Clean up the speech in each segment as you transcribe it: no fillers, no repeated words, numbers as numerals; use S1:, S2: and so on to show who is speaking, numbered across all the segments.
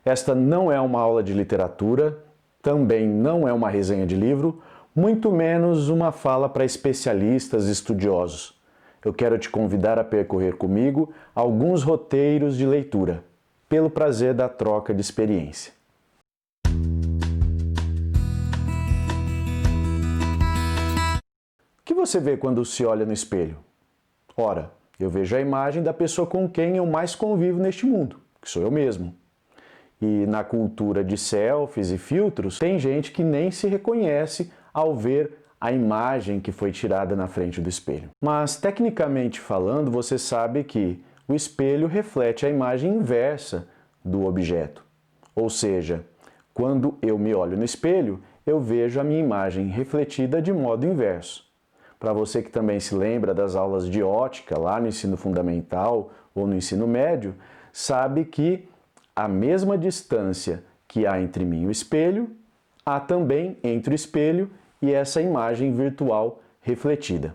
S1: Esta não é uma aula de literatura, também não é uma resenha de livro, muito menos uma fala para especialistas e estudiosos. Eu quero te convidar a percorrer comigo alguns roteiros de leitura, pelo prazer da troca de experiência. O que você vê quando se olha no espelho? Ora, eu vejo a imagem da pessoa com quem eu mais convivo neste mundo, que sou eu mesmo. E na cultura de selfies e filtros, tem gente que nem se reconhece ao ver a imagem que foi tirada na frente do espelho. Mas, tecnicamente falando, você sabe que o espelho reflete a imagem inversa do objeto. Ou seja, quando eu me olho no espelho, eu vejo a minha imagem refletida de modo inverso. Para você que também se lembra das aulas de ótica lá no ensino fundamental ou no ensino médio, sabe que a mesma distância que há entre mim e o espelho, há também entre o espelho e essa imagem virtual refletida.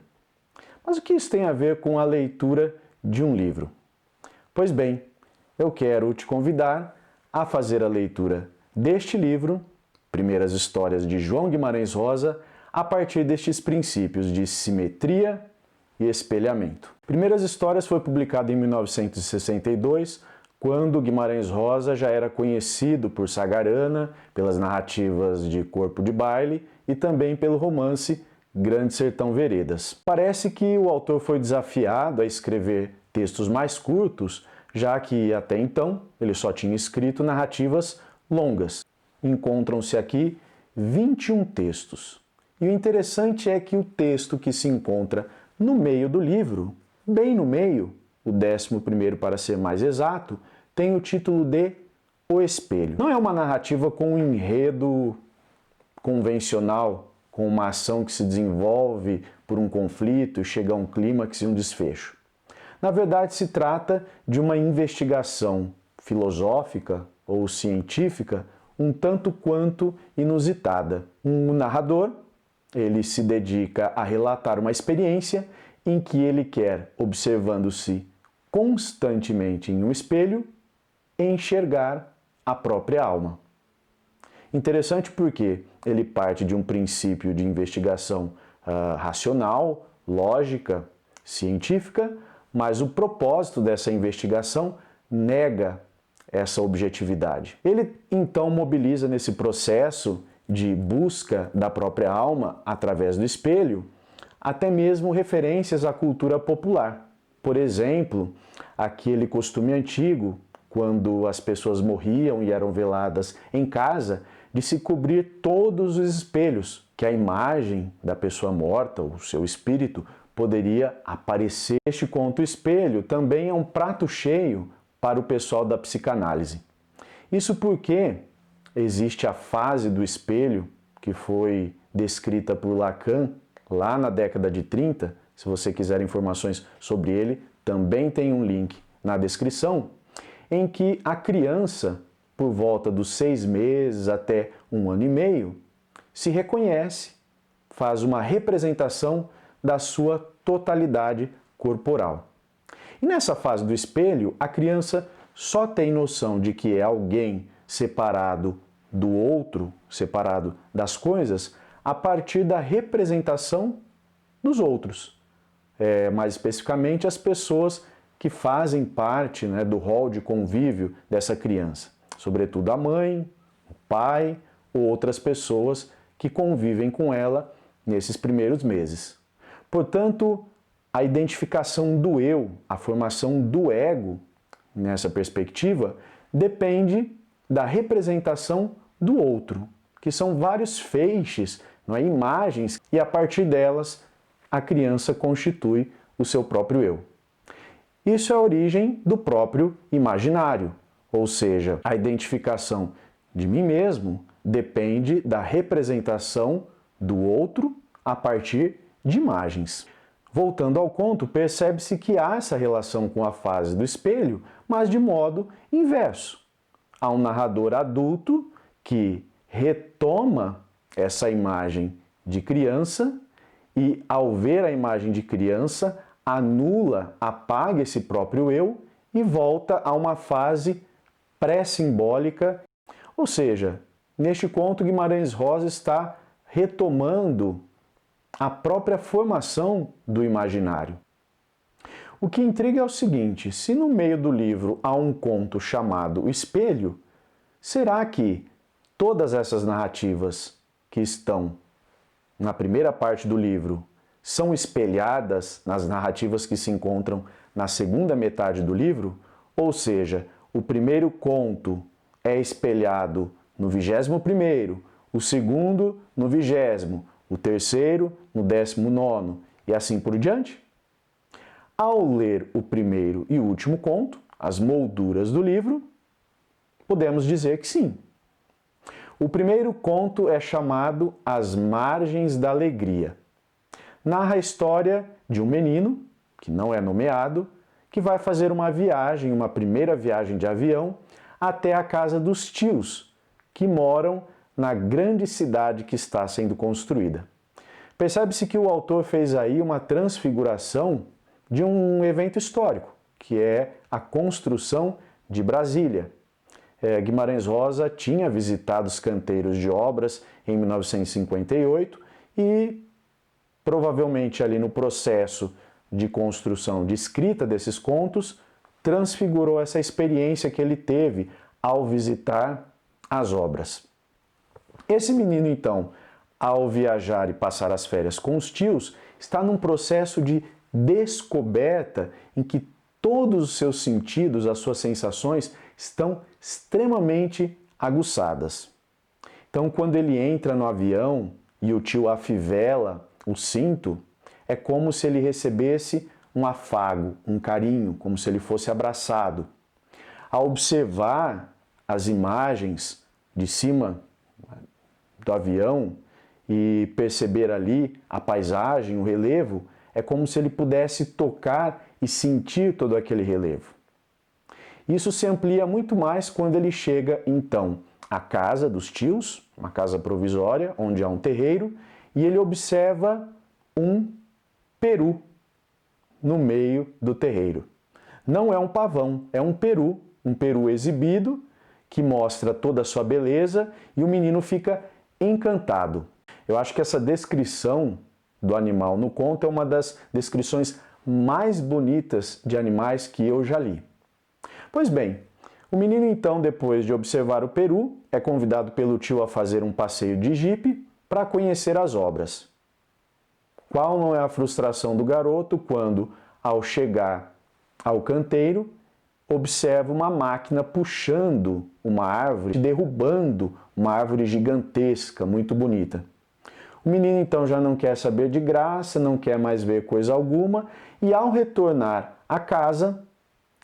S1: Mas o que isso tem a ver com a leitura de um livro? Pois bem, eu quero te convidar a fazer a leitura deste livro, Primeiras Histórias de João Guimarães Rosa, a partir destes princípios de simetria e espelhamento. Primeiras Histórias foi publicado em 1962, quando Guimarães Rosa já era conhecido por Sagarana, pelas narrativas de Corpo de Baile e também pelo romance Grande Sertão Veredas. Parece que o autor foi desafiado a escrever textos mais curtos, já que até então ele só tinha escrito narrativas longas. Encontram-se aqui 21 textos. E o interessante é que o texto que se encontra no meio do livro, bem no meio, o 11º para ser mais exato, tem o título de O Espelho. Não é uma narrativa com um enredo convencional, com uma ação que se desenvolve por um conflito e chega a um clímax e um desfecho. Na verdade, se trata de uma investigação filosófica ou científica um tanto quanto inusitada. Um narrador, ele se dedica a relatar uma experiência em que ele quer, observando-se constantemente em um espelho, enxergar a própria alma. Interessante porque ele parte de um princípio de investigação racional, lógica, científica, mas o propósito dessa investigação nega essa objetividade. Ele então mobiliza nesse processo de busca da própria alma através do espelho, até mesmo referências à cultura popular. Por exemplo, aquele costume antigo, quando as pessoas morriam e eram veladas em casa, de se cobrir todos os espelhos, que a imagem da pessoa morta, o seu espírito, poderia aparecer. Este conto espelho também é um prato cheio para o pessoal da psicanálise. Isso porque existe a fase do espelho, que foi descrita por Lacan lá na década de 30, se você quiser informações sobre ele, também tem um link na descrição, em que a criança, por volta dos 6 meses até 1 ano e meio, se reconhece, faz uma representação da sua totalidade corporal. E nessa fase do espelho, a criança só tem noção de que é alguém separado do outro, separado das coisas, a partir da representação dos outros. Mais especificamente, as pessoas que fazem parte, do rol de convívio dessa criança. Sobretudo a mãe, o pai ou outras pessoas que convivem com ela nesses primeiros meses. Portanto, a identificação do eu, a formação do ego, nessa perspectiva, depende da representação do outro, que são vários feixes, imagens, e a partir delas a criança constitui o seu próprio eu. Isso é a origem do próprio imaginário, ou seja, a identificação de mim mesmo depende da representação do outro a partir de imagens. Voltando ao conto, percebe-se que há essa relação com a fase do espelho, mas de modo inverso. Há um narrador adulto que retoma essa imagem de criança e, ao ver a imagem de criança, anula, apaga esse próprio eu e volta a uma fase pré-simbólica, ou seja, neste conto Guimarães Rosa está retomando a própria formação do imaginário. O que intriga é o seguinte: se no meio do livro há um conto chamado O Espelho, será que todas essas narrativas que estão na primeira parte do livro são espelhadas nas narrativas que se encontram na segunda metade do livro? Ou seja, o primeiro conto é espelhado no 21º, o segundo no 20º, o terceiro no 19º e assim por diante? Ao ler o primeiro e último conto, as molduras do livro, podemos dizer que sim. O primeiro conto é chamado As Margens da Alegria. Narra a história de um menino, que não é nomeado, que vai fazer uma viagem, uma primeira viagem de avião, até a casa dos tios, que moram na grande cidade que está sendo construída. Percebe-se que o autor fez aí uma transfiguração de um evento histórico, que é a construção de Brasília. Guimarães Rosa tinha visitado os canteiros de obras em 1958 e provavelmente ali no processo de construção, de escrita desses contos, transfigurou essa experiência que ele teve ao visitar as obras. Esse menino, então, ao viajar e passar as férias com os tios, está num processo de descoberta em que todos os seus sentidos, as suas sensações, estão extremamente aguçadas. Então, quando ele entra no avião e o tio afivela o cinto, é como se ele recebesse um afago, um carinho, como se ele fosse abraçado. Ao observar as imagens de cima do avião e perceber ali a paisagem, o relevo, é como se ele pudesse tocar e sentir todo aquele relevo. Isso se amplia muito mais quando ele chega, então, à casa dos tios, uma casa provisória, onde há um terreiro, e ele observa um peru no meio do terreiro. Não é um pavão, é um peru exibido, que mostra toda a sua beleza, e o menino fica encantado. Eu acho que essa descrição do animal no conto é uma das descrições mais bonitas de animais que eu já li. Pois bem, o menino então, depois de observar o peru, é convidado pelo tio a fazer um passeio de jipe para conhecer as obras. Qual não é a frustração do garoto quando, ao chegar ao canteiro, observa uma máquina puxando uma árvore, derrubando uma árvore gigantesca, muito bonita. O menino então já não quer saber de graça, não quer mais ver coisa alguma, e ao retornar à casa,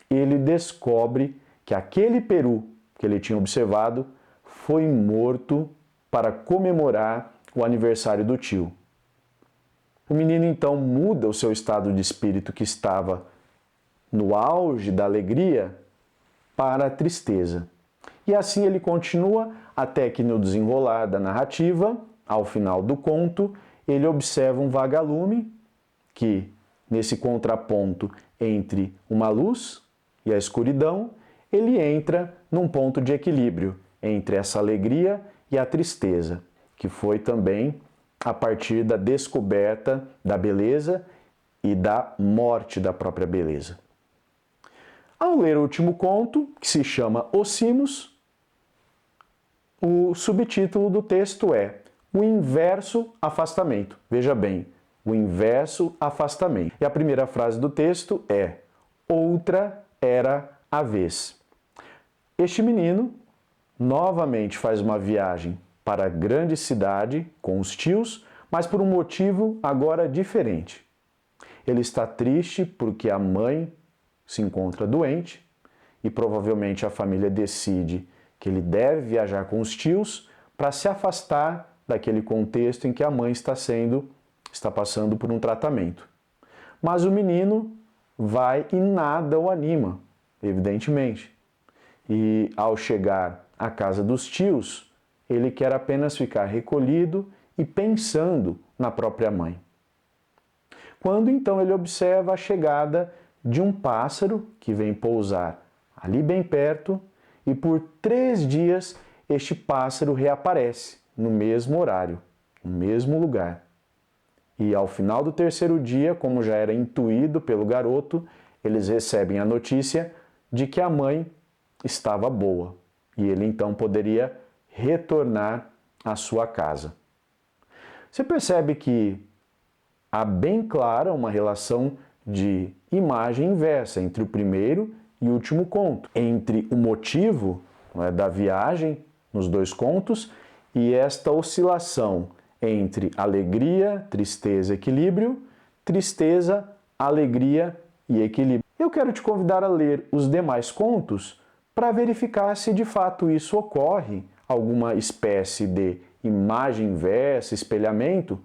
S1: ele descobre que aquele peru que ele tinha observado foi morto para comemorar o aniversário do tio. O menino então muda o seu estado de espírito, que estava no auge da alegria, para a tristeza. E assim ele continua até que no desenrolar da narrativa, ao final do conto, ele observa um vagalume que, nesse contraponto entre uma luz e a escuridão, ele entra num ponto de equilíbrio entre essa alegria e a tristeza, que foi também a partir da descoberta da beleza e da morte da própria beleza. Ao ler o último conto, que se chama Os Cimos, o subtítulo do texto é O Inverso Afastamento. Veja bem, o inverso afastamento. E a primeira frase do texto é: outra era a vez. Este menino novamente faz uma viagem para a grande cidade com os tios, mas por um motivo agora diferente. Ele está triste porque a mãe se encontra doente e provavelmente a família decide que ele deve viajar com os tios para se afastar daquele contexto em que a mãe está passando por um tratamento. Mas o menino vai e nada o anima, evidentemente. E ao chegar à casa dos tios, ele quer apenas ficar recolhido e pensando na própria mãe. Quando então ele observa a chegada de um pássaro que vem pousar ali bem perto e por 3 dias este pássaro reaparece no mesmo horário, no mesmo lugar. E ao final do 3º dia, como já era intuído pelo garoto, eles recebem a notícia de que a mãe estava boa e ele então poderia retornar à sua casa. Você percebe que há bem clara uma relação de imagem inversa entre o primeiro e o último conto, entre o motivo, não é, da viagem nos 2 contos e esta oscilação entre alegria, tristeza, equilíbrio, tristeza, alegria e equilíbrio. Eu quero te convidar a ler os demais contos para verificar se de fato isso ocorre, alguma espécie de imagem inversa, espelhamento,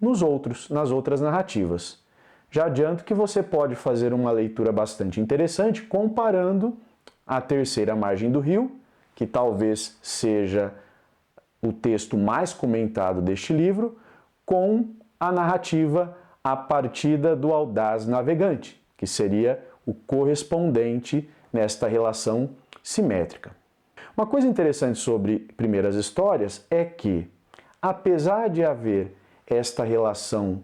S1: nas outras narrativas. Já adianto que você pode fazer uma leitura bastante interessante comparando a Terceira Margem do Rio, que talvez seja o texto mais comentado deste livro, com a narrativa A Partida do Audaz Navegante, que seria o correspondente nesta relação simétrica. Uma coisa interessante sobre Primeiras Histórias é que, apesar de haver esta relação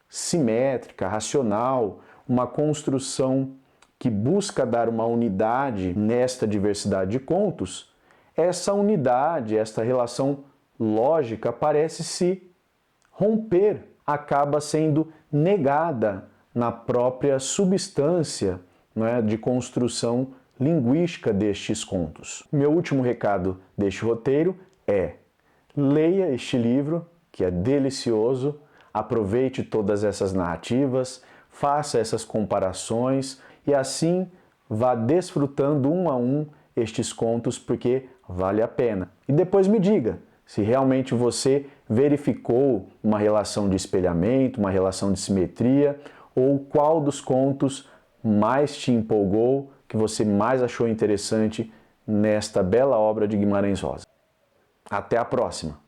S1: simétrica, racional, uma construção que busca dar uma unidade nesta diversidade de contos, essa unidade, esta relação lógica parece se romper, acaba sendo negada na própria substância, não é, de construção linguística destes contos. Meu último recado deste roteiro é: leia este livro, que é delicioso, aproveite todas essas narrativas, faça essas comparações e assim vá desfrutando um a um estes contos, porque vale a pena. E depois me diga se realmente você verificou uma relação de espelhamento, uma relação de simetria, ou qual dos contos mais te empolgou, que você mais achou interessante nesta bela obra de Guimarães Rosa. Até a próxima!